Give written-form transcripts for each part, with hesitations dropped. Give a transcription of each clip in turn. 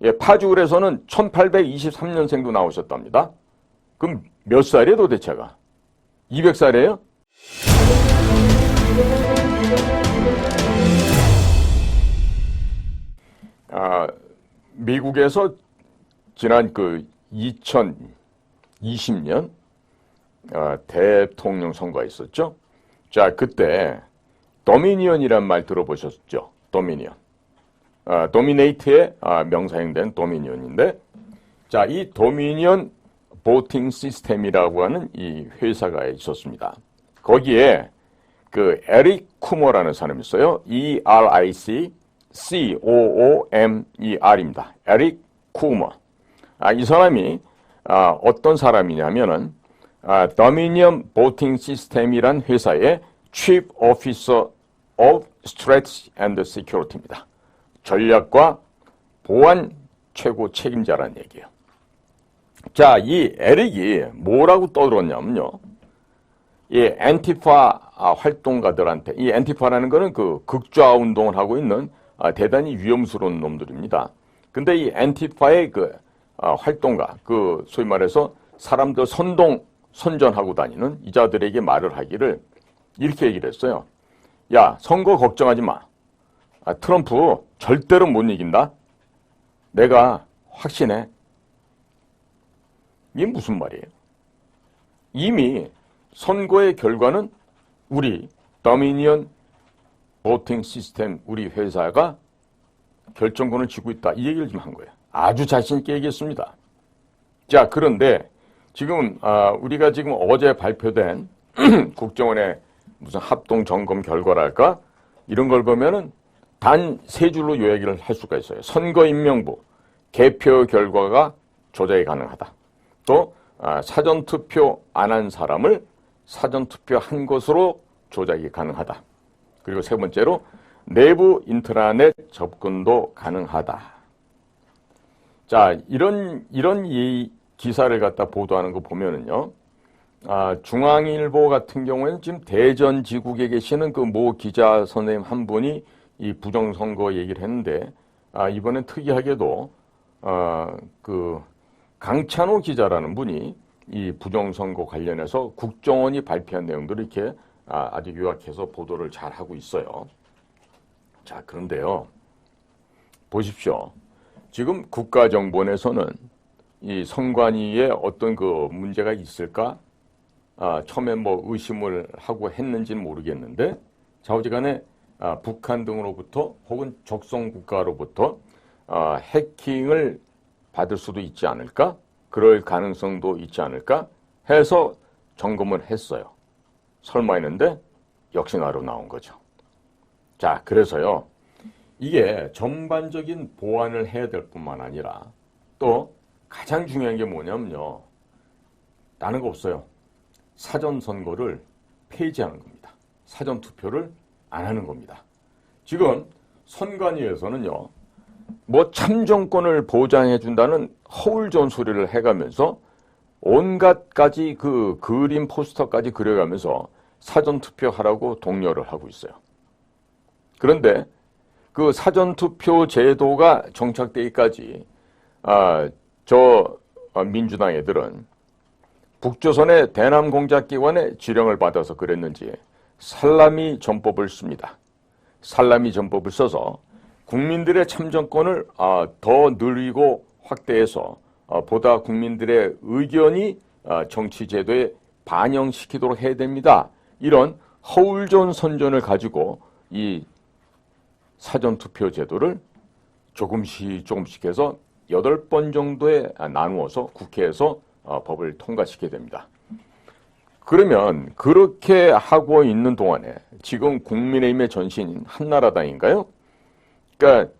예, 파주을에서는 1823년생도 나오셨답니다. 그럼 몇 살이에요 도대체가? 200살이에요? 미국에서 지난 2020년 대통령 선거가 있었죠. 자, 그때 도미니언이란 말 들어보셨죠? 도미니언. 도미네이트의 명사형된 도미니언인데, 자, 이 도미니언 보팅 시스템이라고 하는 이 회사가 있었습니다. 거기에 그 에릭 쿠머라는 사람이 있어요. ERIC COOMER입니다. 에릭 쿠머. 이 사람이 어떤 사람이냐면은 도미니언 보팅 시스템이란 회사의 Chief Officer of Strategy and Security입니다. 전략과 보안 최고 책임자라는 얘기예요. 자, 이 에릭이 뭐라고 떠들었냐면요. 이 엔티파 활동가들한테, 이 엔티파라는 거는 그 극좌 운동을 하고 있는 대단히 위험스러운 놈들입니다. 근데 이 엔티파의 활동가, 소위 말해서 사람들 선전하고 다니는 이자들에게 말을 하기를 이렇게 얘기를 했어요. 야, 선거 걱정하지 마. 트럼프 절대로 못 이긴다. 내가 확신해. 이게 무슨 말이에요? 이미 선거의 결과는 우리 도미니언 보팅 시스템 우리 회사가 결정권을 쥐고 있다. 이 얘기를 좀 한 거예요. 아주 자신 있게 얘기했습니다. 자, 그런데 지금 우리가 지금 어제 발표된 국정원의 무슨 합동 점검 결과랄까 이런 걸 보면은 단 세 줄로 요약을 할 수가 있어요. 선거인명부 개표 결과가 조작이 가능하다. 또 사전투표 안 한 사람을 사전투표 한 것으로 조작이 가능하다. 그리고 세 번째로 내부 인트라넷 접근도 가능하다. 자, 이런 이 기사를 갖다 보도하는 거 보면은요. 중앙일보 같은 경우에는 지금 대전지국에 계시는 그 모 기자 선생님 한 분이 이 부정선거 얘기를 했는데, 이번엔 특이하게도, 강찬호 기자라는 분이 이 부정선거 관련해서 국정원이 발표한 내용들을 이렇게 아주 요약해서 보도를 잘 하고 있어요. 자, 그런데요. 보십시오. 지금 국가정보원에서는 이 선관위에 어떤 문제가 있을까? 처음에 의심을 하고 했는지는 모르겠는데, 좌우지간에 북한 등으로부터 혹은 적성 국가로부터 해킹을 받을 수도 있지 않을까? 그럴 가능성도 있지 않을까? 해서 점검을 했어요. 설마 했는데 역시나로 나온 거죠. 자, 그래서요. 이게 전반적인 보완을 해야 될 뿐만 아니라 또 가장 중요한 게 뭐냐면요. 다른 거 없어요. 사전선거를 폐지하는 겁니다. 사전투표를 안 하는 겁니다. 지금 선관위에서는요. 참정권을 보장해준다는 허울전 소리를 해가면서 온갖까지 그림 포스터까지 그려가면서 사전투표하라고 독려를 하고 있어요. 그런데 그 사전투표 제도가 정착되기까지 민주당 애들은 북조선의 대남공작기관의 지령을 받아서 그랬는지 살라미 전법을 씁니다. 살라미 전법을 써서 국민들의 참정권을 더 늘리고 확대해서 보다 국민들의 의견이 정치제도에 반영시키도록 해야 됩니다. 이런 허울전 선전을 가지고 이 사전투표 제도를 조금씩 해서 8번 정도에 나누어서 국회에서 법을 통과시켜야 됩니다. 그러면 그렇게 하고 있는 동안에 지금 국민의힘의 전신인 한나라당인가요? 그러니까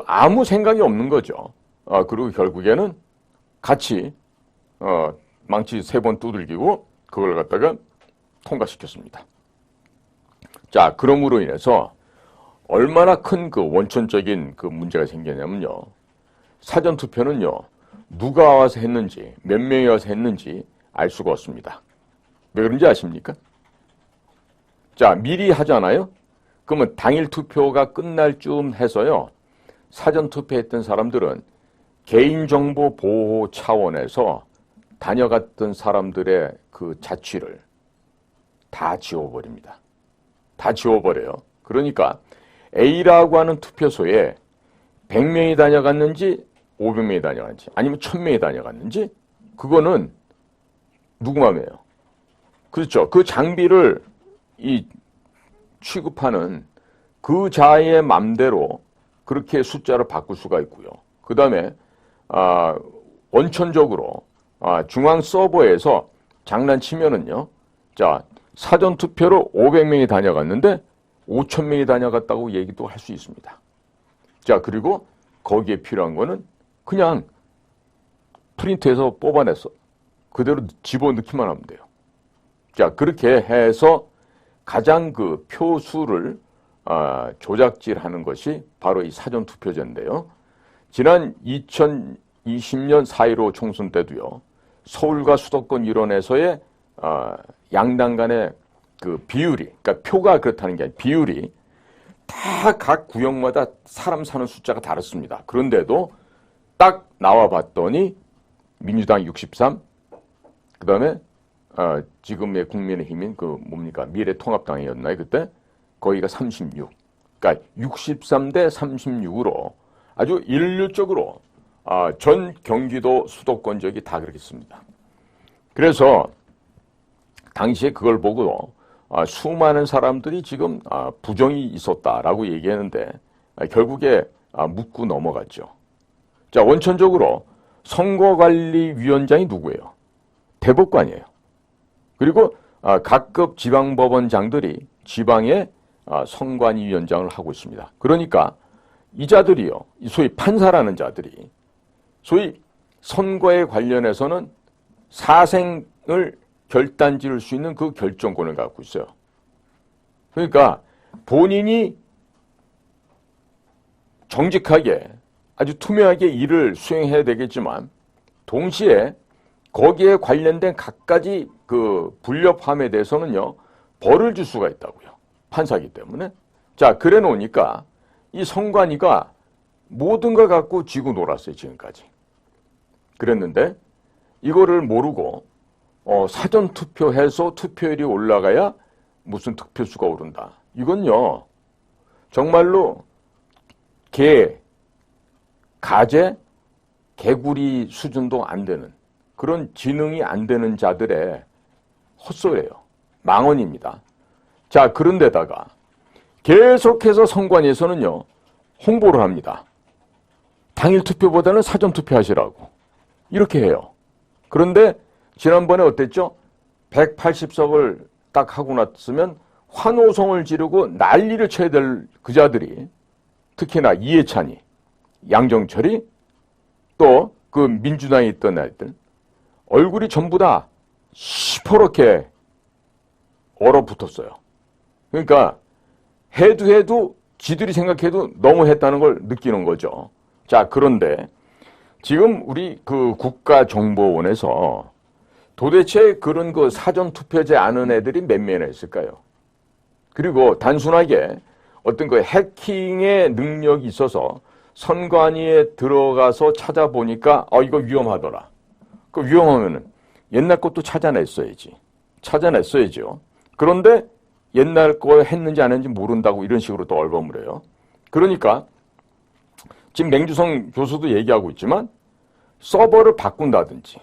아무 생각이 없는 거죠. 그리고 결국에는 같이 망치 3번 두들기고 그걸 갖다가 통과시켰습니다. 자, 그럼으로 인해서 얼마나 큰 원천적인 문제가 생겼냐면요. 사전투표는요. 누가 와서 했는지 몇 명이 와서 했는지 알 수가 없습니다. 왜 그런지 아십니까? 자, 미리 하잖아요. 그러면 당일 투표가 끝날 쯤 해서요. 사전투표했던 사람들은 개인정보 보호 차원에서 다녀갔던 사람들의 그 자취를 다 지워버립니다. 다 지워버려요. 그러니까 A라고 하는 투표소에 100명이 다녀갔는지 500명이 다녀갔는지 아니면 1000명이 다녀갔는지 그거는 누구 맘이에요. 그렇죠. 그 장비를 취급하는 그 자의 맘대로 그렇게 숫자를 바꿀 수가 있고요. 그 다음에 원천적으로 중앙 서버에서 장난치면은요. 자, 사전투표로 500명이 다녀갔는데 5,000명이 다녀갔다고 얘기도 할 수 있습니다. 자, 그리고 거기에 필요한 거는 그냥 프린트해서 뽑아내서 그대로 집어넣기만 하면 돼요. 자, 그렇게 해서 가장 그 표수를 조작질하는 것이 바로 이 사전투표제인데요. 지난 2020년 4.15 총선 때도요. 서울과 수도권 일원에서의 양당 간의 그 비율이, 그러니까 표가 그렇다는 게 아니라 비율이 다 각 구역마다 사람 사는 숫자가 다릅니다. 그런데도 딱 나와 봤더니 민주당 63, 그 다음에 지금의 국민의힘인 그 뭡니까 미래통합당이었나요 그때? 거기가 36. 그러니까 63대 36으로 아주 일률적으로 전 경기도 수도권 지역이 다 그렇겠습니다. 그래서 당시에 그걸 보고 수많은 사람들이 지금 부정이 있었다라고 얘기했는데 결국에 묻고 넘어갔죠. 자, 원천적으로 선거관리위원장이 누구예요? 대법관이에요. 그리고 각급 지방법원장들이 지방의 선관위원장을 하고 있습니다. 그러니까 이 자들이요, 소위 판사라는 자들이 소위 선거에 관련해서는 사생을 결단 지을 수 있는 그 결정권을 갖고 있어요. 그러니까 본인이 정직하게 아주 투명하게 일을 수행해야 되겠지만 동시에 거기에 관련된 갖가지 그 불협화음에 대해서는요 벌을 줄 수가 있다고요. 판사기 때문에. 자, 그래 놓으니까 이 선관위가 모든 걸 갖고 쥐고 놀았어요. 지금까지. 그랬는데 이거를 모르고 사전 투표해서 투표율이 올라가야 무슨 득표수가 오른다. 이건요 정말로 가재, 개구리 수준도 안 되는 그런 지능이 안 되는 자들의 헛소리예요. 망언입니다. 자, 그런데다가 계속해서 선관위에서는요 홍보를 합니다. 당일 투표보다는 사전 투표하시라고 이렇게 해요. 그런데 지난번에 어땠죠? 180석을 딱 하고 났으면 환호성을 지르고 난리를 쳐야 될 그 자들이 특히나 이해찬이, 양정철이 또 그 민주당에 있던 애들 얼굴이 전부 다 시퍼렇게 얼어붙었어요. 그러니까 해도 지들이 생각해도 너무 했다는 걸 느끼는 거죠. 자, 그런데 지금 우리 그 국가정보원에서 도대체 그런 그 사전투표제 아는 애들이 몇 명이나 있을까요? 그리고 단순하게 어떤 그 해킹의 능력이 있어서 선관위에 들어가서 찾아보니까 이거 위험하더라. 그 위험하면은 옛날 것도 찾아냈어야죠. 그런데 옛날 거 했는지 안 했는지 모른다고 이런 식으로 또 얼버무려요. 그러니까 지금 맹주성 교수도 얘기하고 있지만 서버를 바꾼다든지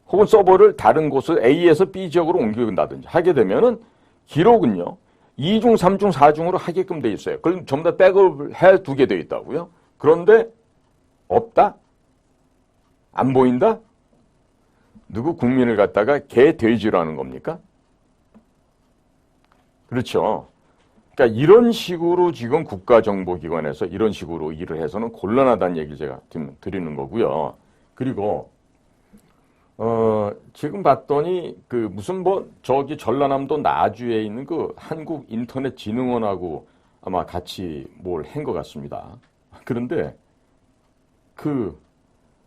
혹은 서버를 다른 곳을 A에서 B 지역으로 옮긴다든지 하게 되면은 기록은요 2중, 3중, 4중으로 하게끔 돼 있어요. 그럼 전부 다 백업을 해두게 돼 있다고요. 그런데 없다? 안 보인다? 누구 국민을 갖다가 개 돼지로 하는 겁니까? 그렇죠. 그러니까 이런 식으로 지금 국가정보기관에서 이런 식으로 일을 해서는 곤란하다는 얘기를 제가 드리는 거고요. 그리고 지금 봤더니 그 무슨 저기 전라남도 나주에 있는 그 한국인터넷진흥원하고 아마 같이 뭘 한 것 같습니다. 그런데 그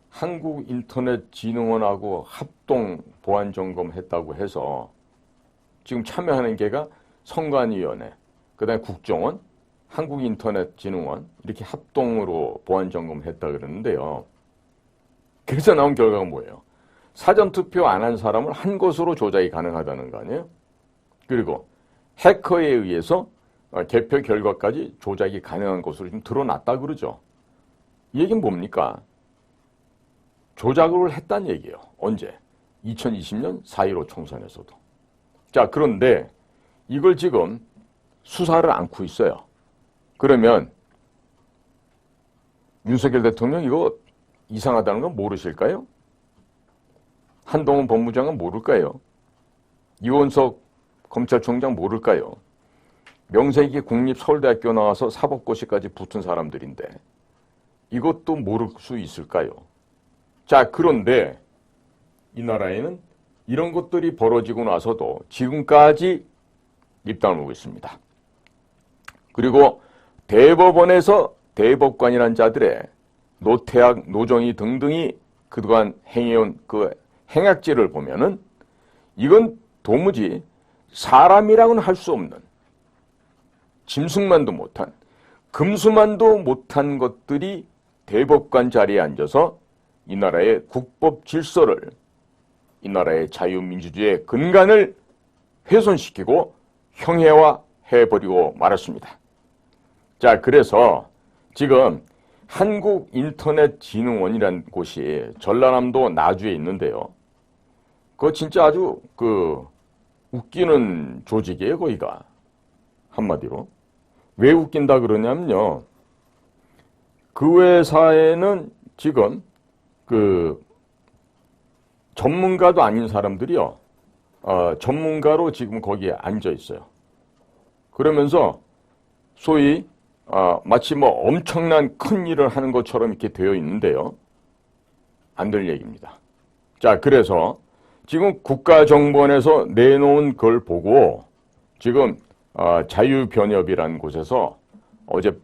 한국인터넷진흥원하고 합동 보안점검했다고 해서 지금 참여하는 게가 선관위원회, 그다음에 국정원, 한국인터넷진흥원 이렇게 합동으로 보안점검했다 그러는데요. 그래서 나온 결과가 뭐예요? 사전투표 안 한 사람을 한 것으로 조작이 가능하다는 거 아니에요? 그리고 해커에 의해서 개표 결과까지 조작이 가능한 것으로 지금 드러났다 그러죠. 이 얘기는 뭡니까? 조작을 했다는 얘기예요. 언제? 2020년 4.15 총선에서도. 자, 그런데 이걸 지금 수사를 안고 있어요. 그러면 윤석열 대통령 이거 이상하다는 건 모르실까요? 한동훈 법무장은 모를까요? 이원석 검찰총장 모를까요? 명색이 국립서울대학교 나와서 사법고시까지 붙은 사람들인데 이것도 모를 수 있을까요? 자, 그런데 이 나라에는 이런 것들이 벌어지고 나서도 지금까지 입당을 하고 있습니다. 그리고 대법원에서 대법관이라는 자들의 노태학, 노정희 등등이 그동안 행해온 그 행악질을 보면은 이건 도무지 사람이라고는 할 수 없는, 짐승만도 못한, 금수만도 못한 것들이 대법관 자리에 앉아서 이 나라의 국법 질서를, 이 나라의 자유민주주의의 근간을 훼손시키고 형해화해버리고 말았습니다. 자, 그래서 지금 한국인터넷진흥원이라는 곳이 전라남도 나주에 있는데요. 그거 진짜 아주 웃기는 조직이에요, 거기가. 한마디로. 왜 웃긴다 그러냐면요. 그 회사에는 지금 전문가도 아닌 사람들이요. 전문가로 지금 거기에 앉아 있어요. 그러면서 소위 마치 뭐 엄청난 큰 일을 하는 것처럼 이렇게 되어 있는데요. 안 될 얘기입니다. 자, 그래서 지금 국가정보원에서 내놓은 걸 보고 지금 자유변협이라는 곳에서 어제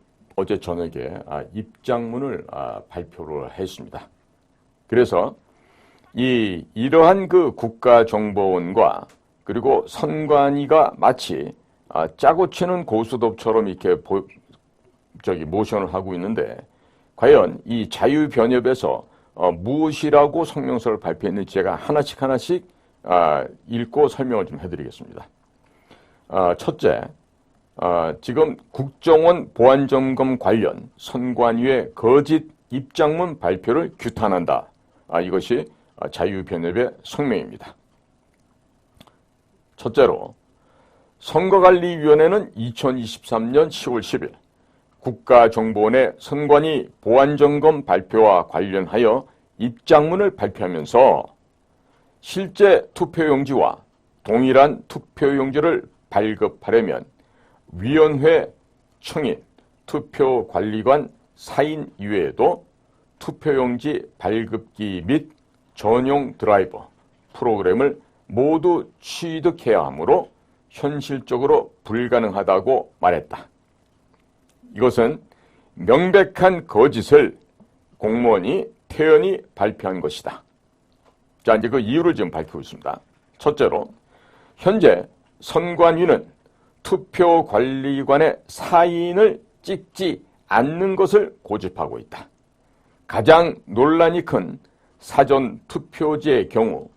저녁에 입장문을 발표를 했습니다. 그래서 이러한 그 국가정보원과 그리고 선관위가 마치 짜고 치는 고스톱처럼 이렇게 모션을 하고 있는데 과연 이 자유변협에서 무엇이라고 성명서를 발표했는지 제가 하나씩 읽고 설명을 좀 해드리겠습니다. 첫째, 지금 국정원 보안점검 관련 선관위의 거짓 입장문 발표를 규탄한다. 이것이 자유변협의 성명입니다. 첫째로, 선거관리위원회는 2023년 10월 10일 국가정보원의 선관위 보안점검 발표와 관련하여 입장문을 발표하면서 실제 투표용지와 동일한 투표용지를 발급하려면 위원회 청인, 투표관리관 사인 이외에도 투표용지 발급기 및 전용 드라이버 프로그램을 모두 취득해야 하므로 현실적으로 불가능하다고 말했다. 이것은 명백한 거짓을 공무원이 태연히 발표한 것이다. 자, 이제 그 이유를 지금 밝히고 있습니다. 첫째로, 현재 선관위는 투표관리관의 사인을 찍지 않는 것을 고집하고 있다. 가장 논란이 큰 사전투표지의 경우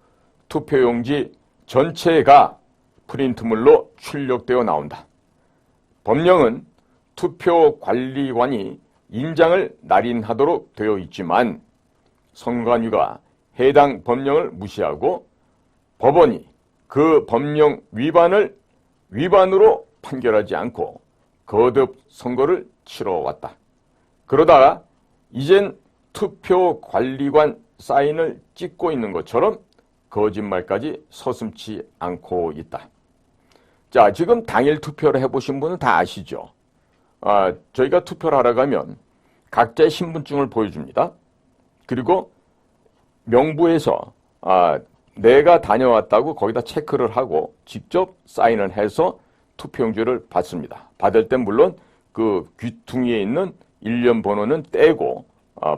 투표용지 전체가 프린트물로 출력되어 나온다. 법령은 투표관리관이 인장을 날인하도록 되어 있지만 선관위가 해당 법령을 무시하고 법원이 그 법령 위반으로 판결하지 않고 거듭 선거를 치러왔다. 그러다가 이젠 투표관리관 사인을 찍고 있는 것처럼 거짓말까지 서슴지 않고 있다. 자, 지금 당일 투표를 해보신 분은 다 아시죠? 저희가 투표를 하러 가면 각자의 신분증을 보여줍니다. 그리고 명부에서 내가 다녀왔다고 거기다 체크를 하고 직접 사인을 해서 투표용지를 받습니다. 받을 땐 물론 그 귀퉁이에 있는 일련 번호는 떼고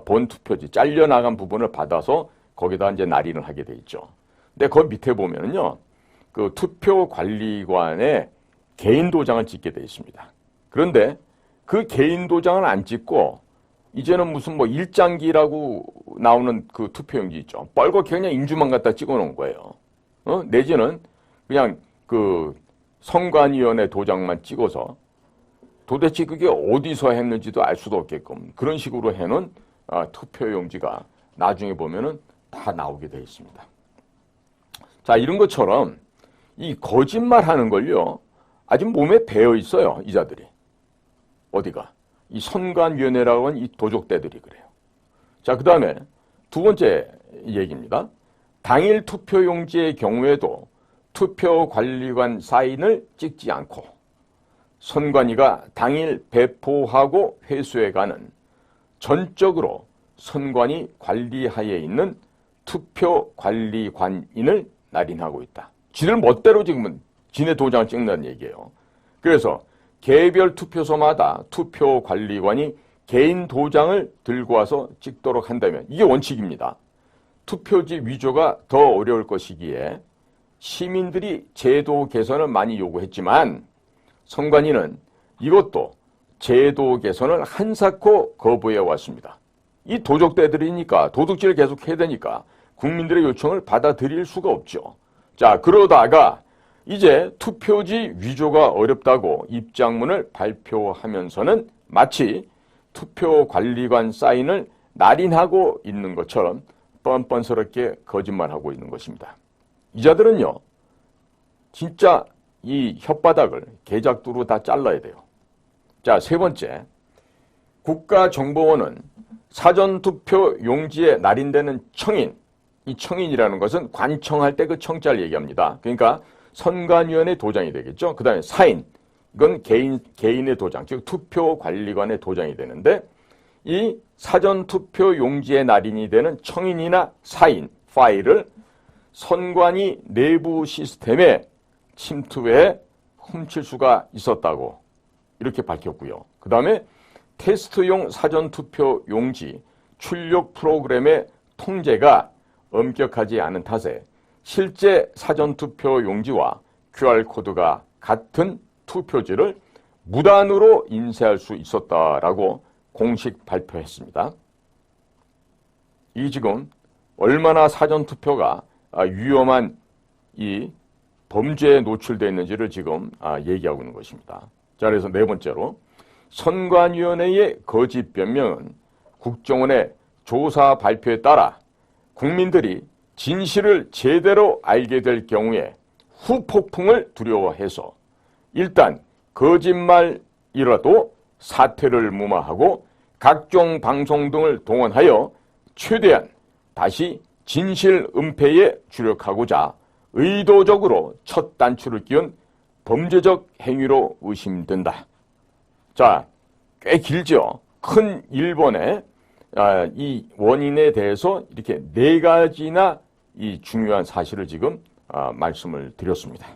본 투표지 잘려나간 부분을 받아서 거기다 이제 날인을 하게 돼 있죠. 근데 그 밑에 보면은요, 그 투표관리관의 개인 도장을 찍게 돼 있습니다. 그런데 그 개인 도장을 안 찍고 이제는 무슨 뭐 일장기라고 나오는 그 투표용지 있죠. 빨갛게 그냥 인주만 갖다 찍어 놓은 거예요. 내지는 그냥 그 선관위원회 도장만 찍어서 도대체 그게 어디서 했는지도 알 수도 없게끔 그런 식으로 해놓은 투표용지가 나중에 보면은 다 나오게 되어 있습니다. 자, 이런 것처럼 이 거짓말 하는 걸요, 아주 몸에 배어 있어요, 이자들이. 어디가? 이 선관위원회라고 하는 이 도적대들이 그래요. 자, 그 다음에 두 번째 얘기입니다. 당일 투표용지의 경우에도 투표관리관 사인을 찍지 않고 선관위가 당일 배포하고 회수해가는 전적으로 선관위 관리하에 있는 투표관리관인을 날인하고 있다. 지들 멋대로 지금은 지네 도장을 찍는다는 얘기예요. 그래서 개별 투표소마다 투표관리관이 개인 도장을 들고 와서 찍도록 한다면 이게 원칙입니다. 투표지 위조가 더 어려울 것이기에 시민들이 제도 개선을 많이 요구했지만 선관위는 이것도 제도 개선을 한사코 거부해 왔습니다. 이 도적대들이니까 도둑질을 계속 해야 되니까 국민들의 요청을 받아들일 수가 없죠. 자, 그러다가 이제 투표지 위조가 어렵다고 입장문을 발표하면서는 마치 투표관리관 사인을 날인하고 있는 것처럼 뻔뻔스럽게 거짓말하고 있는 것입니다. 이자들은요, 진짜 이 혓바닥을 개작두로 다 잘라야 돼요. 자, 세 번째, 국가정보원은 사전투표 용지에 날인되는 청인, 이 청인이라는 것은 관청할 때 그 청자를 얘기합니다. 그러니까 선관위원회 도장이 되겠죠. 그 다음에 사인, 이건 개인의 도장, 즉 투표관리관의 도장이 되는데 이 사전투표 용지에 날인이 되는 청인이나 사인 파일을 선관위 내부 시스템에 침투해 훔칠 수가 있었다고 이렇게 밝혔고요. 그 다음에 테스트용 사전투표 용지 출력 프로그램의 통제가 엄격하지 않은 탓에 실제 사전투표 용지와 QR코드가 같은 투표지를 무단으로 인쇄할 수 있었다라고 공식 발표했습니다. 이 지금 얼마나 사전투표가 위험한 이 범죄에 노출되어 있는지를 지금 얘기하고 있는 것입니다. 자, 그래서 네 번째로 선관위원회의 거짓 변명은 국정원의 조사 발표에 따라 국민들이 진실을 제대로 알게 될 경우에 후폭풍을 두려워해서 일단 거짓말이라도 사퇴를 무마하고 각종 방송 등을 동원하여 최대한 다시 진실 은폐에 주력하고자 의도적으로 첫 단추를 끼운 범죄적 행위로 의심된다. 자, 꽤 길죠. 큰 1번에 이 원인에 대해서 이렇게 4가지나 이 중요한 사실을 지금 말씀을 드렸습니다.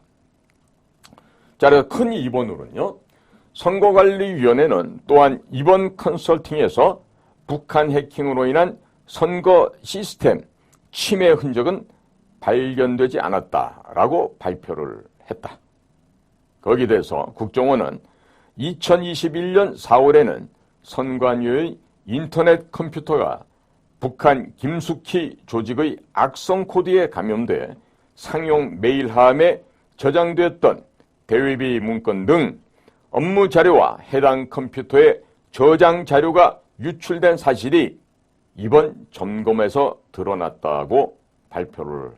자, 그래서 큰 2번으로는요. 선거관리위원회는 또한 이번 컨설팅에서 북한 해킹으로 인한 선거 시스템 침해 흔적은 발견되지 않았다라고 발표를 했다. 거기에 대해서 국정원은 2021년 4월에는 선관위의 인터넷 컴퓨터가 북한 김숙희 조직의 악성 코드에 감염돼 상용 메일함에 저장됐던 대외비 문건 등 업무 자료와 해당 컴퓨터의 저장 자료가 유출된 사실이 이번 점검에서 드러났다고 발표를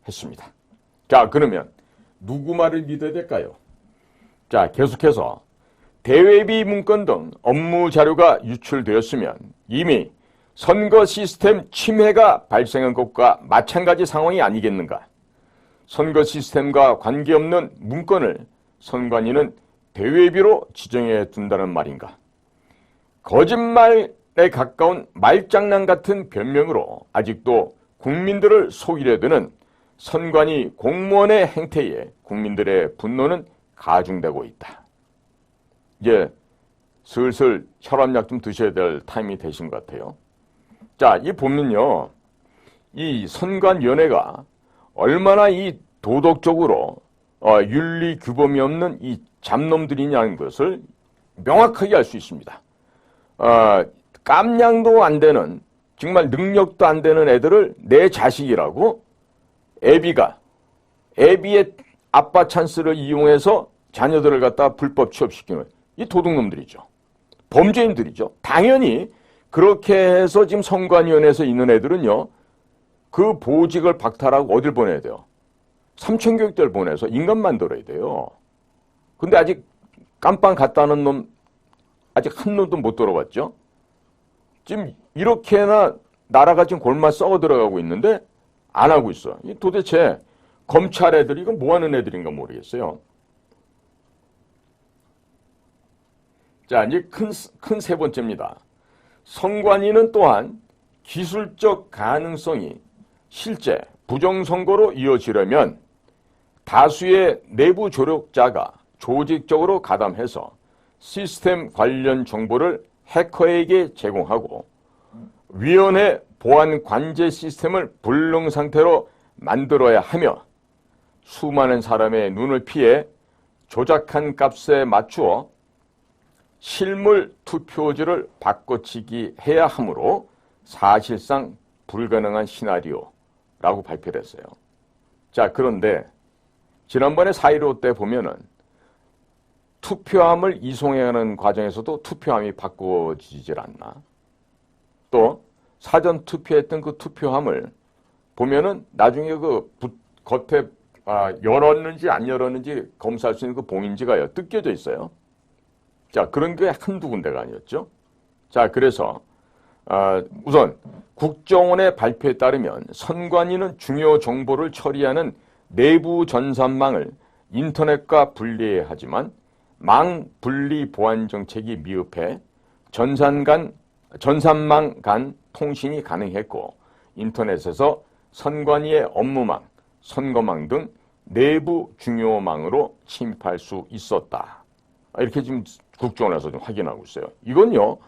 했습니다. 자, 그러면 누구 말을 믿어야 될까요? 자, 계속해서 대외비 문건 등 업무 자료가 유출되었으면 이미 선거 시스템 침해가 발생한 것과 마찬가지 상황이 아니겠는가? 선거 시스템과 관계없는 문건을 선관위는 대외비로 지정해 둔다는 말인가? 거짓말에 가까운 말장난 같은 변명으로 아직도 국민들을 속이려 드는 선관위 공무원의 행태에 국민들의 분노는 가중되고 있다. 이제 슬슬 혈압약 좀 드셔야 될 타임이 되신 것 같아요. 자, 이 보면요. 이 선관위원회가 얼마나 이 도덕적으로 윤리 규범이 없는 이 잡놈들이냐는 것을 명확하게 알 수 있습니다. 깜냥도 안 되는, 정말 능력도 안 되는 애들을 내 자식이라고 애비의 아빠 찬스를 이용해서 자녀들을 갖다 불법 취업시키는 이 도둑놈들이죠. 범죄인들이죠. 당연히 그렇게 해서 지금 선관위원회에서 있는 애들은요, 그 보직을 박탈하고 어딜 보내야 돼요? 삼천교육대를 보내서 인간 만들어야 돼요. 근데 아직 깜빵 갔다는 놈, 아직 한 놈도 못 들어봤죠? 지금 이렇게나 나라가 지금 골마 썩어 들어가고 있는데 안 하고 있어. 도대체 검찰 애들이 이건 뭐 하는 애들인가 모르겠어요. 자, 이제 큰 세 번째입니다. 선관위는 또한 기술적 가능성이 실제 부정선거로 이어지려면 다수의 내부 조력자가 조직적으로 가담해서 시스템 관련 정보를 해커에게 제공하고 위원회 보안 관제 시스템을 불능 상태로 만들어야 하며 수많은 사람의 눈을 피해 조작한 값에 맞추어 실물 투표지를 바꿔치기 해야 하므로 사실상 불가능한 시나리오라고 발표를 했어요. 자, 그런데 지난번에 4.15 때 보면은 투표함을 이송해가는 과정에서도 투표함이 바꿔지질 않나. 또 사전 투표했던 그 투표함을 보면은 나중에 그 겉에 열었는지 안 열었는지 검사할 수 있는 그 봉인지가요, 뜯겨져 있어요. 자, 그런 게 한두 군데가 아니었죠. 자, 그래서 우선 국정원의 발표에 따르면 선관위는 중요 정보를 처리하는 내부 전산망을 인터넷과 분리해야 하지만 망 분리 보안 정책이 미흡해 전산망 간 통신이 가능했고 인터넷에서 선관위의 업무망, 선거망 등 내부 중요망으로 침입할 수 있었다. 이렇게 지금 국정원에서 좀 확인하고 있어요. 이건요,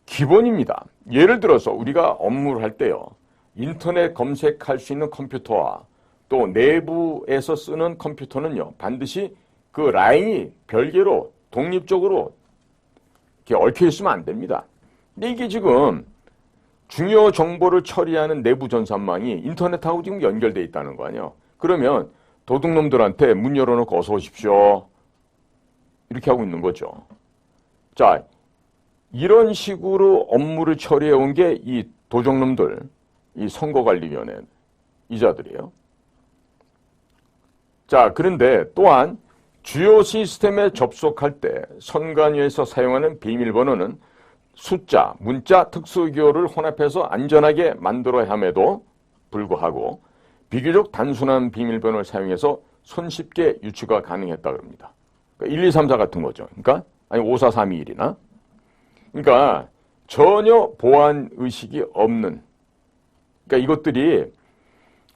기본입니다. 예를 들어서 우리가 업무를 할 때요, 인터넷 검색할 수 있는 컴퓨터와 또 내부에서 쓰는 컴퓨터는요, 반드시 그 라인이 별개로 독립적으로 이렇게 얽혀 있으면 안 됩니다. 근데 이게 지금 중요 정보를 처리하는 내부 전산망이 인터넷하고 지금 연결돼 있다는 거 아니에요. 그러면 도둑놈들한테 문 열어놓고 어서 오십시오, 이렇게 하고 있는 거죠. 자, 이런 식으로 업무를 처리해 온 게 이 도적놈들, 이 선거관리위원회 이자들이에요. 자, 그런데 또한 주요 시스템에 접속할 때 선관위에서 사용하는 비밀번호는 숫자, 문자, 특수기호를 혼합해서 안전하게 만들어야 함에도 불구하고 비교적 단순한 비밀번호를 사용해서 손쉽게 유추가 가능했다 그럽니다. 그러니까 1, 2, 3, 4 같은 거죠. 그러니까 아니 5, 4, 3, 2, 1이나. 그러니까 전혀 보안 의식이 없는. 그러니까 이것들이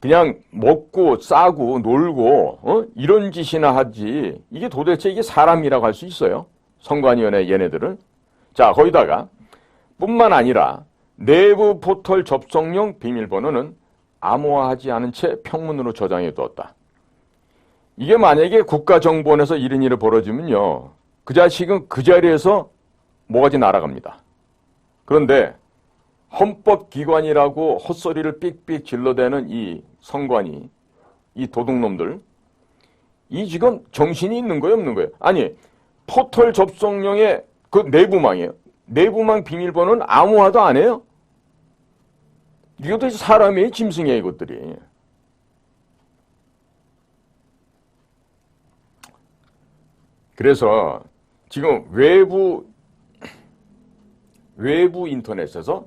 그냥 먹고 싸고 놀고 이런 짓이나 하지 이게 도대체 이게 사람이라고 할 수 있어요? 선관위원회 얘네들은. 자, 거기다가 뿐만 아니라 내부 포털 접속용 비밀번호는 암호화하지 않은 채 평문으로 저장해 두었다. 이게 만약에 국가정보원에서 이런 일이 벌어지면요, 그 자식은 그 자리에서 뭐가지 날아갑니다. 그런데 헌법기관이라고 헛소리를 삑삑 질러대는 이 선관위, 이 도둑놈들, 이 지금 정신이 있는 거예요, 없는 거예요? 아니, 포털 접속용의 그 내부망이에요. 내부망 비밀번호는 암호화도 안 해요. 이것도 사람의 짐승이에요, 이것들이. 그래서 지금 외부 인터넷에서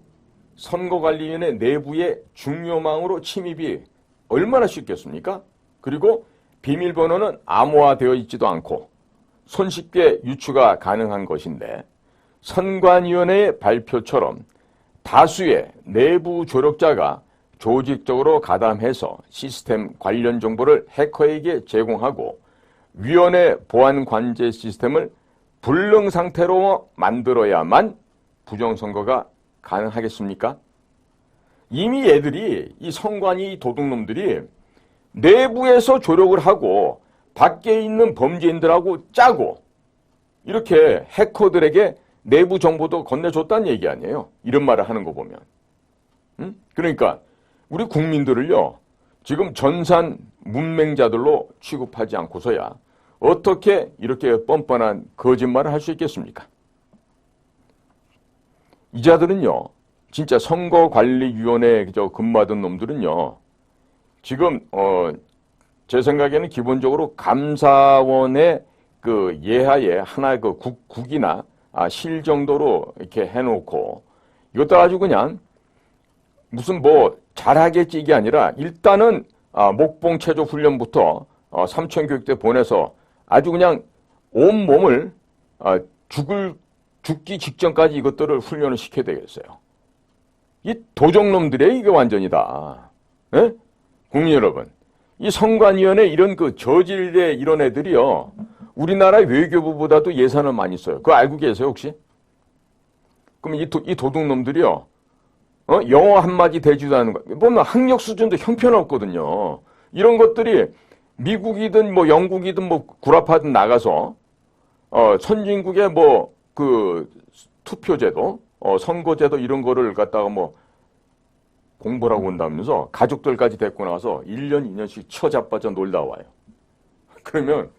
선거관리위원회 내부의 중요망으로 침입이 얼마나 쉽겠습니까? 그리고 비밀번호는 암호화되어 있지도 않고 손쉽게 유추가 가능한 것인데 선관위원회의 발표처럼 다수의 내부 조력자가 조직적으로 가담해서 시스템 관련 정보를 해커에게 제공하고 위원회 보안 관제 시스템을 불능 상태로 만들어야만 부정선거가 가능하겠습니까? 이미 얘들이, 이 선관위 도둑놈들이 내부에서 조력을 하고 밖에 있는 범죄인들하고 짜고 이렇게 해커들에게 내부 정보도 건네줬다는 얘기 아니에요. 이런 말을 하는 거 보면. 그러니까 우리 국민들을요, 지금 전산 문맹자들로 취급하지 않고서야 어떻게 이렇게 뻔뻔한 거짓말을 할 수 있겠습니까? 이 자들은요, 진짜 선거관리위원회에 근무하던 놈들은요, 지금 제 생각에는 기본적으로 감사원의 그 예하에 하나 그 국이나 실 정도로 이렇게 해놓고 이것도 아주 그냥 무슨 뭐 잘하겠지 이게 아니라 일단은 목봉 체조 훈련부터 삼천교육대 보내서 아주 그냥 온 몸을 죽기 직전까지 이것들을 훈련을 시켜야 되겠어요. 이 도적놈들이에요, 이게 완전히 다. 예? 국민 여러분, 이 선관위원회 이런 그 저질의 이런 애들이요, 우리나라 외교부보다도 예산을 많이 써요. 그거 알고 계세요, 혹시? 그럼 이 도둑놈들이요, 영어 한마디 되지도 않는 거, 보면 학력 수준도 형편없거든요. 이런 것들이 미국이든 뭐 영국이든 뭐 구라파든 나가서, 선진국의 뭐 그 투표제도, 선거제도 이런 거를 갖다가 뭐 공부를 하고 온다면서 가족들까지 데리고 나와서 1년, 2년씩 쳐자빠져 놀다 와요. 그러면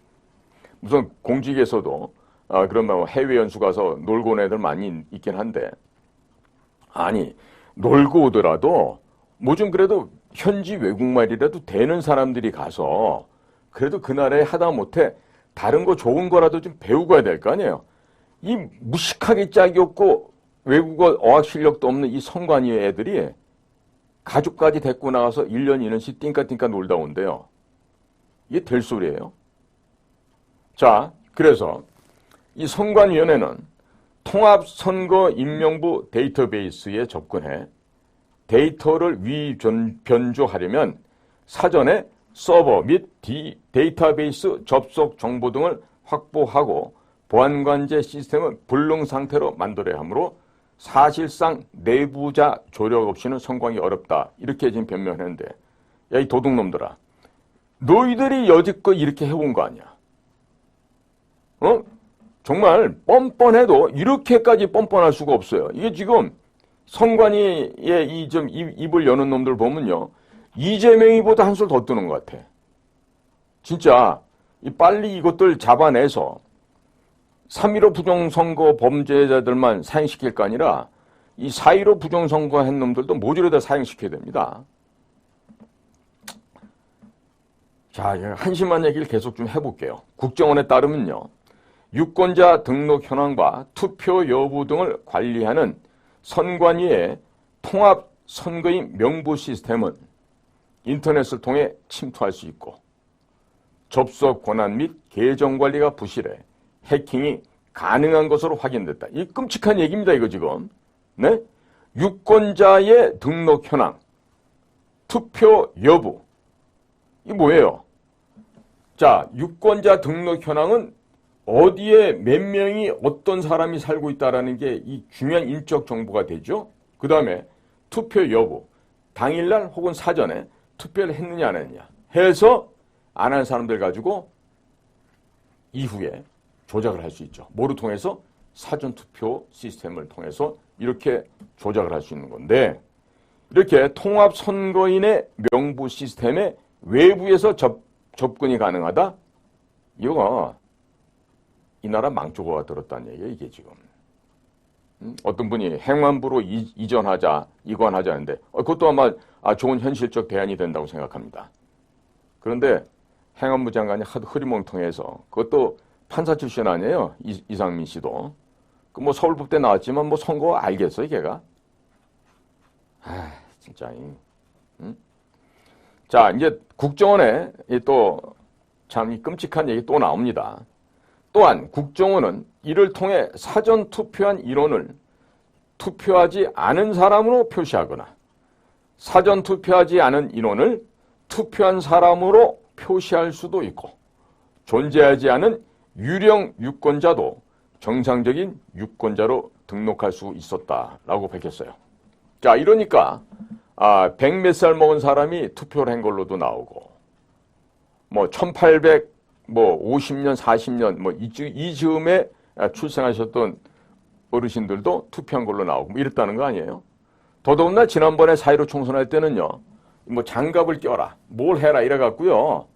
무슨 공직에서도 그러면 해외 연수 가서 놀고 온 애들 많이 있긴 한데, 아니 놀고 오더라도 뭐 좀 그래도 현지 외국말이라도 되는 사람들이 가서 그래도 그 나라에 하다못해 다른 거 좋은 거라도 좀 배우고 가야 될 거 아니에요. 이 무식하게 짝이 없고 외국어 어학 실력도 없는 이 선관위 애들이 가족까지 데리고 나가서 1년, 2년씩 띵까띵까 놀다 온대요. 이게 될 소리예요? 자, 그래서 이 선관위원회는 통합선거임명부 데이터베이스에 접근해 데이터를 위변조하려면 사전에 서버 및 데이터베이스 접속 정보 등을 확보하고 보안관제 시스템을 불능 상태로 만들어야 하므로 사실상 내부자 조력 없이는 선관이 어렵다. 이렇게 지금 변명했는데, 야, 이 도둑놈들아, 너희들이 여지껏 이렇게 해본 거 아니야? 정말 뻔뻔해도 이렇게까지 뻔뻔할 수가 없어요. 이게 지금 선관위에 입을 여는 놈들 보면요, 이재명이보다 한술 더 뜨는 것 같아. 진짜 빨리 이것들 잡아내서 3.15 부정선거 범죄자들만 사형시킬 거 아니라 이 4.15 부정선거 한 놈들도 모조리 사형시켜야 됩니다. 자, 한심한 얘기를 계속 좀 해볼게요. 국정원에 따르면요, 유권자 등록 현황과 투표 여부 등을 관리하는 선관위의 통합 선거인 명부 시스템은 인터넷을 통해 침투할 수 있고 접속 권한 및 계정 관리가 부실해 해킹이 가능한 것으로 확인됐다. 이 끔찍한 얘기입니다, 이거 지금. 네? 유권자의 등록 현황, 투표 여부. 이게 뭐예요? 자, 유권자 등록 현황은 어디에 몇 명이 어떤 사람이 살고 있다라는 게 이 중요한 인적 정보가 되죠. 그 다음에 투표 여부, 당일날 혹은 사전에 투표를 했느냐 안 했느냐 해서 안 한 사람들 가지고 이후에 조작을 할 수 있죠. 뭐를 통해서? 사전투표 시스템을 통해서 이렇게 조작을 할 수 있는 건데, 이렇게 통합선거인의 명부 시스템에 외부에서 접근이 가능하다? 이거 이 나라 망조가 들었다는 얘기예요, 이게 지금. 어떤 분이 행안부로 이전하자, 이관하자 하는데 그것도 아마 좋은 현실적 대안이 된다고 생각합니다. 그런데 행안부 장관이 하도 흐리멍텅해서, 그것도 판사 출신 아니에요, 이상민 씨도. 그 뭐 서울법대 나왔지만 뭐 선거 알겠어요, 걔가? 진짜. 자, 이제 국정원에 또 참 끔찍한 얘기 또 나옵니다. 또한 국정원은 이를 통해 사전 투표한 인원을 투표하지 않은 사람으로 표시하거나 사전 투표하지 않은 인원을 투표한 사람으로 표시할 수도 있고, 존재하지 않은 유령 유권자도 정상적인 유권자로 등록할 수 있었다라고 밝혔어요. 자, 이러니까 100몇 살 먹은 사람이 투표를 한 걸로도 나오고, 뭐 1850년 40년 뭐 이즈음에 출생하셨던 어르신들도 투표한 걸로 나오고 뭐 이랬다는 거 아니에요? 더더군다나 지난번에 4.15 총선할 때는요. 뭐 장갑을 껴라, 뭘 해라 이래갖고요.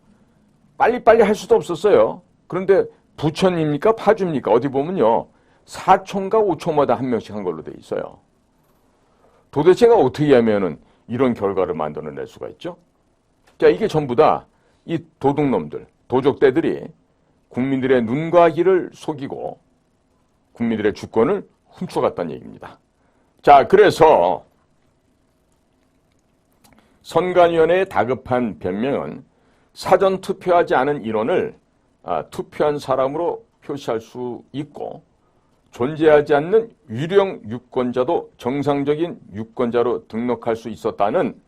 빨리빨리 할 수도 없었어요. 그런데 부천입니까? 파주입니까? 어디 보면요. 4초인가 5초마다 한 명씩 한 걸로 돼 있어요. 도대체가 어떻게 하면은 이런 결과를 만들어낼 수가 있죠? 자, 이게 전부 다 이 도둑놈들, 도적대들이 국민들의 눈과 귀를 속이고 국민들의 주권을 훔쳐갔다는 얘기입니다. 자, 그래서 선관위원회의 다급한 변명은 사전 투표하지 않은 인원을 투표한 사람으로 표시할 수 있고 존재하지 않는 유령 유권자도 정상적인 유권자로 등록할 수 있었다는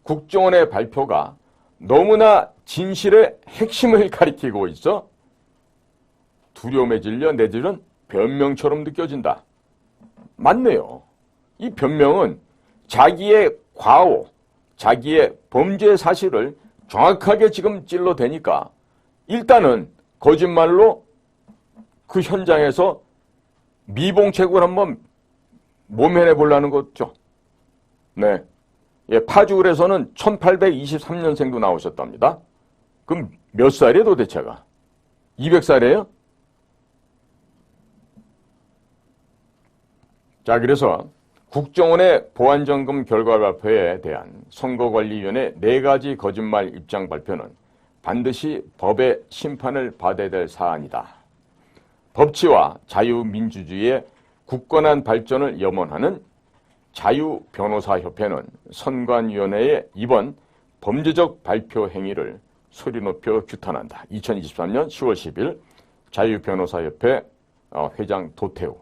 국정원의 발표가 너무나 진실의 핵심을 가리키고 있어 두려움에 질려 내지는 변명처럼 느껴진다. 맞네요. 이 변명은 자기의 과오, 자기의 범죄 사실을 정확하게 지금 찔러대니까 일단은 거짓말로 그 현장에서 미봉책을 한번 모면해 보려는 거죠. 네. 예, 파주을에서는 1823년생도 나오셨답니다. 그럼 몇 살이에요 도대체가? 200살이에요? 자, 그래서 국정원의 보안점검 결과 발표에 대한 선거관리위원회 4가지 거짓말 입장 발표는 반드시 법의 심판을 받아야 될 사안이다. 법치와 자유민주주의의 굳건한 발전을 염원하는 자유변호사협회는 선관위원회의 이번 범죄적 발표 행위를 소리 높여 규탄한다. 2023년 10월 10일 자유변호사협회 회장 도태우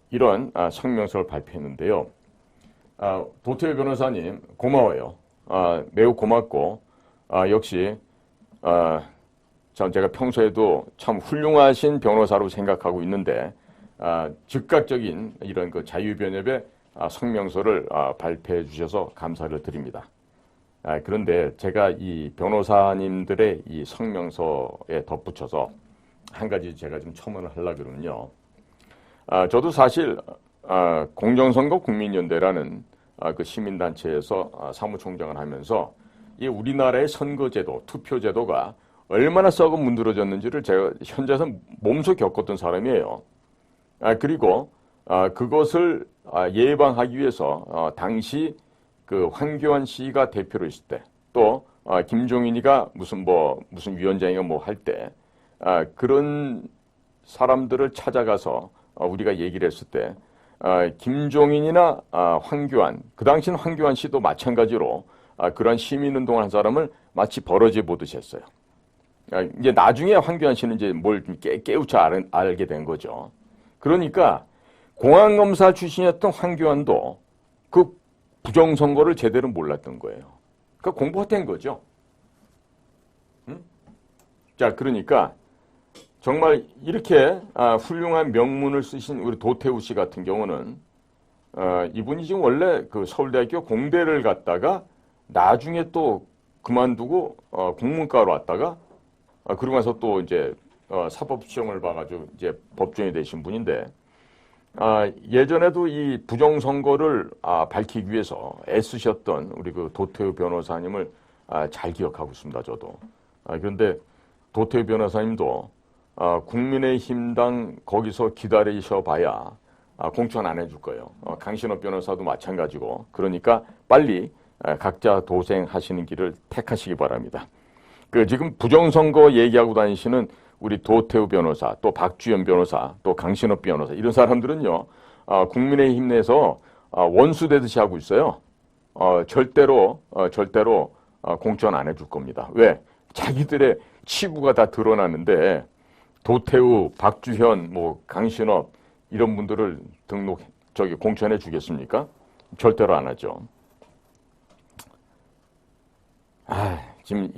이런 성명서를 발표했는데요. 도태우 변호사님 고마워요. 매우 고맙고 역시 참 제가 평소에도 참 훌륭하신 변호사로 생각하고 있는데 즉각적인 이런 그 자유변협의 성명서를 발표해 주셔서 감사를 드립니다. 그런데 제가 이 변호사님들의 이 성명서에 덧붙여서 한 가지 제가 좀 첨언을 하려고 그러면요. 저도 사실 공정선거 국민연대라는 그 시민단체에서 사무총장을 하면서 이 우리나라의 선거제도, 투표제도가 얼마나 썩어 문드러졌는지를 제가 현장에서 몸소 겪었던 사람이에요. 그리고 그것을 예방하기 위해서 당시 그 황교안 씨가 대표로 있을 때 또 김종인이가 무슨 위원장인가 뭐 할 때 그런 사람들을 찾아가서 우리가 얘기를 했을 때 김종인이나 황교안, 그 당시는 황교안 씨도 마찬가지로 그러한 시민운동을 한 사람을 마치 버러지 보듯이 했어요. 이제 나중에 황교안 씨는 이제 뭘 깨우쳐 알게 된 거죠. 그러니까 공안검사 출신이었던 황교안도 그 부정선거를 제대로 몰랐던 거예요. 그러니까 공부가 된 거죠. 응? 자, 그러니까 정말 이렇게 훌륭한 명문을 쓰신 우리 도태우 씨 같은 경우는 이분이 지금 원래 그 서울대학교 공대를 갔다가 나중에 또 그만두고 국문과로 왔다가 그러고 나서 또 이제 사법시험을 봐가지고 이제 법정이 되신 분인데 예전에도 이 부정선거를 밝히기 위해서 애쓰셨던 우리 그 도태우 변호사님을 잘 기억하고 있습니다. 저도. 그런데 도태우 변호사님도 국민의힘당 거기서 기다리셔 봐야 공천 안 해줄 거예요. 강신업 변호사도 마찬가지고. 그러니까 빨리 각자 도생하시는 길을 택하시기 바랍니다. 그 지금 부정선거 얘기하고 다니시는 우리 도태우 변호사, 또 박주현 변호사, 또 강신업 변호사 이런 사람들은요. 국민의힘 내에서 원수 되듯이 하고 있어요. 절대로 공천 안 해줄 겁니다. 왜? 자기들의 치부가 다 드러나는데 도태우, 박주현, 뭐 강신업 이런 분들을 공천해 주겠습니까? 절대로 안 하죠. 지금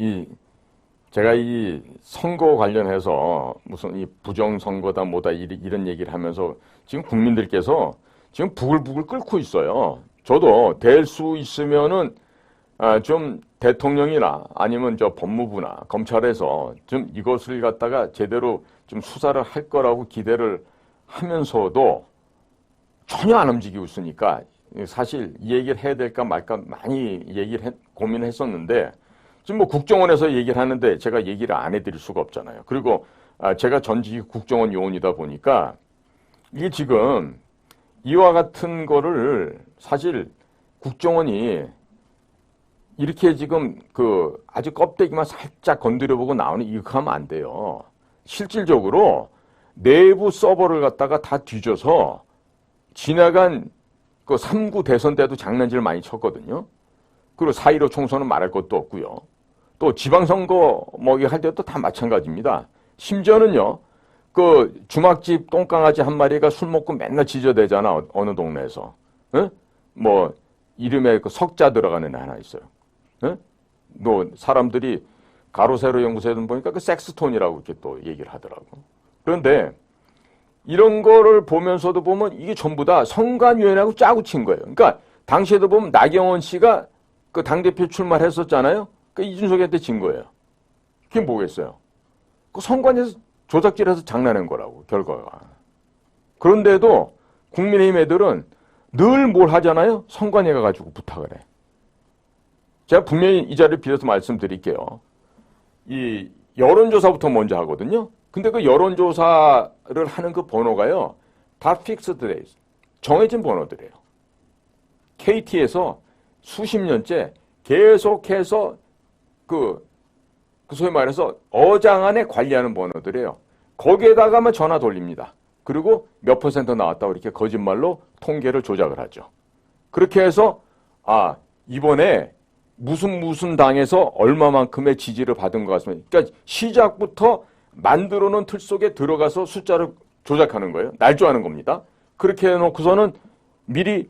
제가 이 선거 관련해서 무슨 이 부정선거다 뭐다 이런 얘기를 하면서 지금 국민들께서 지금 부글부글 끓고 있어요. 저도 될 수 있으면은 좀 대통령이나 아니면 저 법무부나 검찰에서 좀 이것을 갖다가 제대로 좀 수사를 할 거라고 기대를 하면서도 전혀 안 움직이고 있으니까 사실 이 얘기를 해야 될까 말까 많이 고민을 했었는데 지금 뭐 국정원에서 얘기를 하는데 제가 얘기를 안 해드릴 수가 없잖아요. 그리고 제가 전직 국정원 요원이다 보니까 이게 지금 이와 같은 거를 사실 국정원이 이렇게 지금 그 아주 껍데기만 살짝 건드려보고 나오는 이거 하면 안 돼요. 실질적으로 내부 서버를 갖다가 다 뒤져서 지나간 그 3구 대선 때도 장난질을 많이 쳤거든요. 그리고 4.15 총선은 말할 것도 없고요. 또 지방선거 뭐 할 때도 다 마찬가지입니다. 심지어는요, 그 주막집 똥강아지 한 마리가 술 먹고 맨날 지저대잖아, 어느 동네에서. 에? 뭐 이름에 그 석자 들어가는 애 하나 있어요. 에? 뭐 사람들이 가로세로 연구소에 보니까 그 섹스톤이라고 이렇게 또 얘기를 하더라고. 그런데 이런 거를 보면서도 보면 이게 전부 다 선관위원회하고 짜고 친 거예요. 그러니까 당시에도 보면 나경원 씨가 그 당대표 출마를 했었잖아요. 그 이준석한테 진 거예요. 그게 뭐겠어요? 그 선관위에서 조작질해서 장난한 거라고, 결과가. 그런데도 국민의힘 애들은 늘 뭘 하잖아요? 선관위에 가가지고 부탁을 해. 제가 분명히 이 자리를 빌어서 말씀드릴게요. 이 여론조사부터 먼저 하거든요. 근데 그 여론조사를 하는 그 번호가요, 다 픽스드 돼 있어요. 정해진 번호들이에요. KT에서 수십 년째 계속해서 그 소위 말해서 어장안에 관리하는 번호들이에요. 거기에다가만 전화 돌립니다. 그리고 몇 퍼센트 나왔다고 이렇게 거짓말로 통계를 조작을 하죠. 그렇게 해서 이번에 무슨 당에서 얼마만큼의 지지를 받은 것 같습니다. 그러니까 시작부터 만들어 놓은 틀 속에 들어가서 숫자를 조작하는 거예요. 날조하는 겁니다. 그렇게 해놓고서는 미리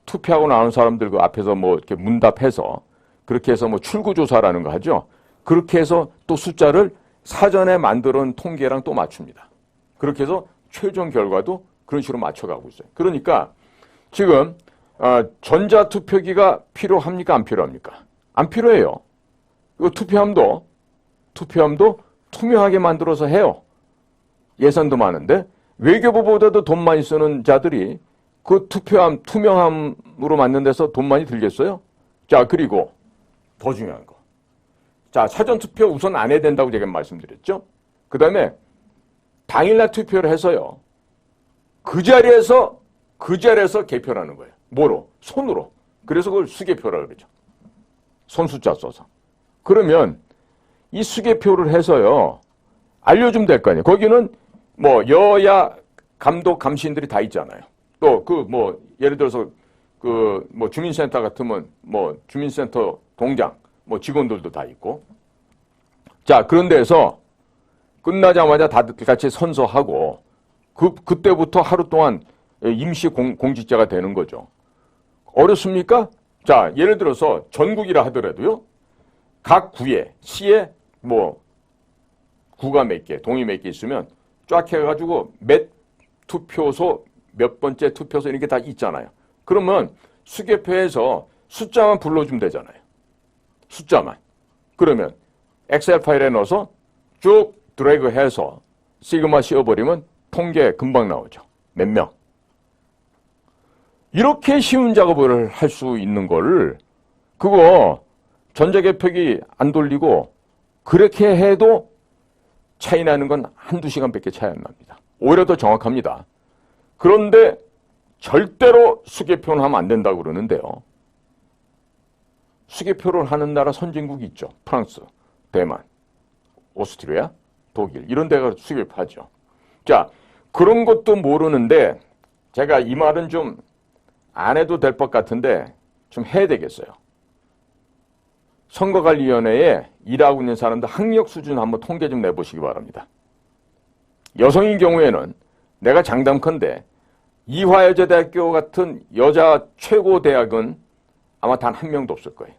투표하고 나오는 사람들 그 앞에서 뭐 이렇게 문답해서 그렇게 해서 뭐 출구조사라는 거 하죠. 그렇게 해서 또 숫자를 사전에 만들어 놓은 통계랑 또 맞춥니다. 그렇게 해서 최종 결과도 그런 식으로 맞춰가고 있어요. 그러니까 지금 전자투표기가 필요합니까? 안 필요합니까? 안 필요해요. 그 투표함도 투명하게 만들어서 해요. 예산도 많은데 외교부보다도 돈 많이 쓰는 자들이 그 투표함 투명함으로 만든 데서 돈 많이 들겠어요? 자, 그리고 더 중요한 거. 자, 사전투표 우선 안 해야 된다고 제가 말씀드렸죠? 그 다음에 당일날 투표를 해서요. 그 자리에서 개표를 하는 거예요. 뭐로? 손으로. 그래서 그걸 수개표라고 그러죠. 손 숫자 써서. 그러면 이 수개표를 해서요. 알려주면 될 거 아니에요. 거기는 뭐 여야 감독 감시인들이 다 있잖아요. 또 예를 들어서 주민센터 같으면 주민센터 동장 직원들도 다 있고. 자, 그런 데에서 끝나자마자 다들 같이 선서하고 그때부터 하루 동안 임시 공직자가 되는 거죠. 어렵습니까? 자, 예를 들어서 전국이라 하더라도요. 각 구에, 시에 구가 몇 개, 동이 몇 개 있으면 쫙 해가지고 몇 투표소, 몇 번째 투표소 이렇게 다 있잖아요. 그러면 수개표에서 숫자만 불러주면 되잖아요. 숫자만. 그러면 엑셀 파일에 넣어서 쭉 드래그 해서 시그마 씌워버리면 통계 금방 나오죠. 몇 명. 이렇게 쉬운 작업을 할 수 있는 거를 그거 전자개표기 안 돌리고 그렇게 해도 차이 나는 건 한두 시간밖에 차이 안 납니다. 오히려 더 정확합니다. 그런데 절대로 수개표는 하면 안 된다고 그러는데요. 수개표를 하는 나라 선진국이 있죠. 프랑스, 대만, 오스트리아, 독일 이런 데가 수개표하죠. 자, 그런 것도 모르는데 제가 이 말은 좀 안 해도 될 것 같은데 좀 해야 되겠어요. 선거관리위원회에 일하고 있는 사람들 학력 수준 한번 통계 좀 내보시기 바랍니다. 여성인 경우에는 내가 장담컨대 이화여자대학교 같은 여자 최고 대학은 아마 단 한 명도 없을 거예요.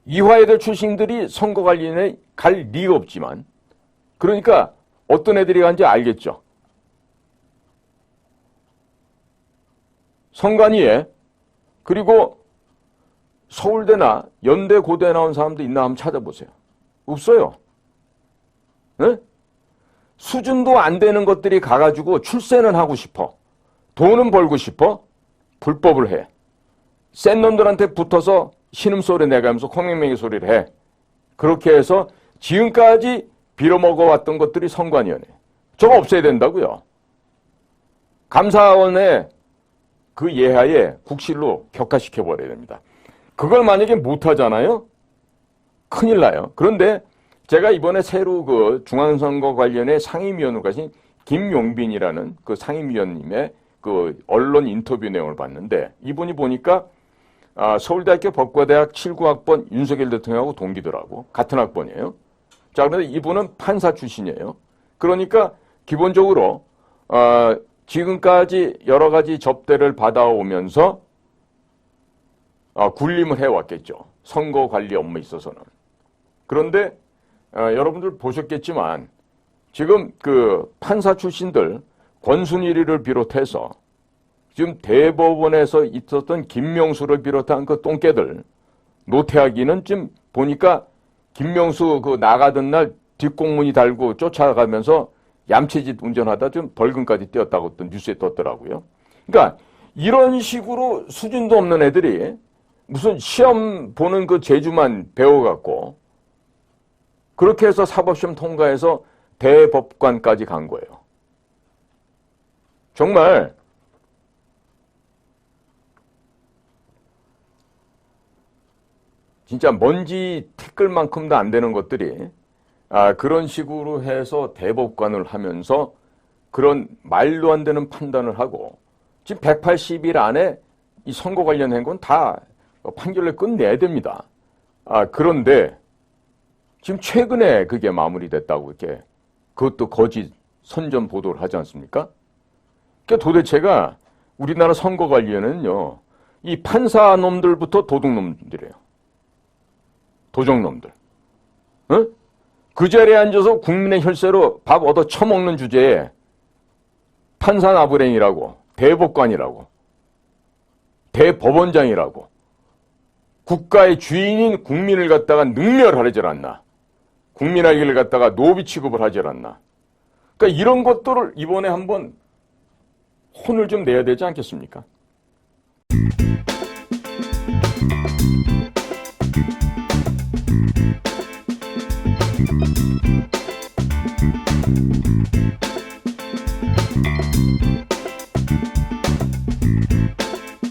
이화여대 출신들이 선거관리위원회에 갈 리가 없지만 그러니까 어떤 애들이 간지 알겠죠. 선관위에 그리고 서울대나 연대 고대 나온 사람도 있나 한번 찾아보세요. 없어요. 네? 수준도 안 되는 것들이 가가지고 출세는 하고 싶어. 돈은 벌고 싶어. 불법을 해. 센 놈들한테 붙어서 신음소리 내가면서 콩맹맹이 소리를 해. 그렇게 해서 지금까지 빌어먹어왔던 것들이 선관위원회. 저거 없애야 된다고요. 감사원의 그 예하에 국실로 격화시켜버려야 됩니다. 그걸 만약에 못하잖아요? 큰일 나요. 그런데 제가 이번에 새로 그 중앙선거 관련해 상임위원으로 가신 김용빈이라는 그 상임위원님의 그 언론 인터뷰 내용을 봤는데 이분이 보니까 서울대학교 법과대학 79학번 윤석열 대통령하고 동기더라고. 같은 학번이에요. 자, 그런데 이분은 판사 출신이에요. 그러니까 기본적으로 지금까지 여러 가지 접대를 받아오면서 군림을 해왔겠죠. 선거 관리 업무에 있어서는. 그런데 여러분들 보셨겠지만 지금 그 판사 출신들 권순일이를 비롯해서 지금 대법원에서 있었던 김명수를 비롯한 그 똥개들 노태하기는 지금 보니까 김명수 그 나가던 날 뒷공문이 달고 쫓아가면서 얌체짓 운전하다 좀 벌금까지 떼었다고 또 뉴스에 떴더라고요. 그러니까 이런 식으로 수준도 없는 애들이 무슨 시험 보는 그 재주만 배워갖고 그렇게 해서 사법시험 통과해서 대법관까지 간 거예요. 정말 진짜 먼지 티끌만큼도 안 되는 것들이 그런 식으로 해서 대법관을 하면서 그런 말도 안 되는 판단을 하고 지금 180일 안에 이 선거 관련한 건 다 판결을 끝내야 됩니다. 그런데 지금 최근에 그게 마무리됐다고 이렇게 그것도 거짓 선전 보도를 하지 않습니까? 그러니까 도대체가 우리나라 선거관리위원회는요, 이 판사 놈들부터 도둑놈들이에요. 도적놈들. 어? 그 자리에 앉아서 국민의 혈세로 밥 얻어 처먹는 주제에 판사 나부랭이라고, 대법관이라고, 대법원장이라고, 국가의 주인인 국민을 갖다가 능멸하지 않나. 국민알기를 갖다가 노비 취급을 하지 않나. 그러니까 이런 것들을 이번에 한번 혼을 좀 내야 되지 않겠습니까?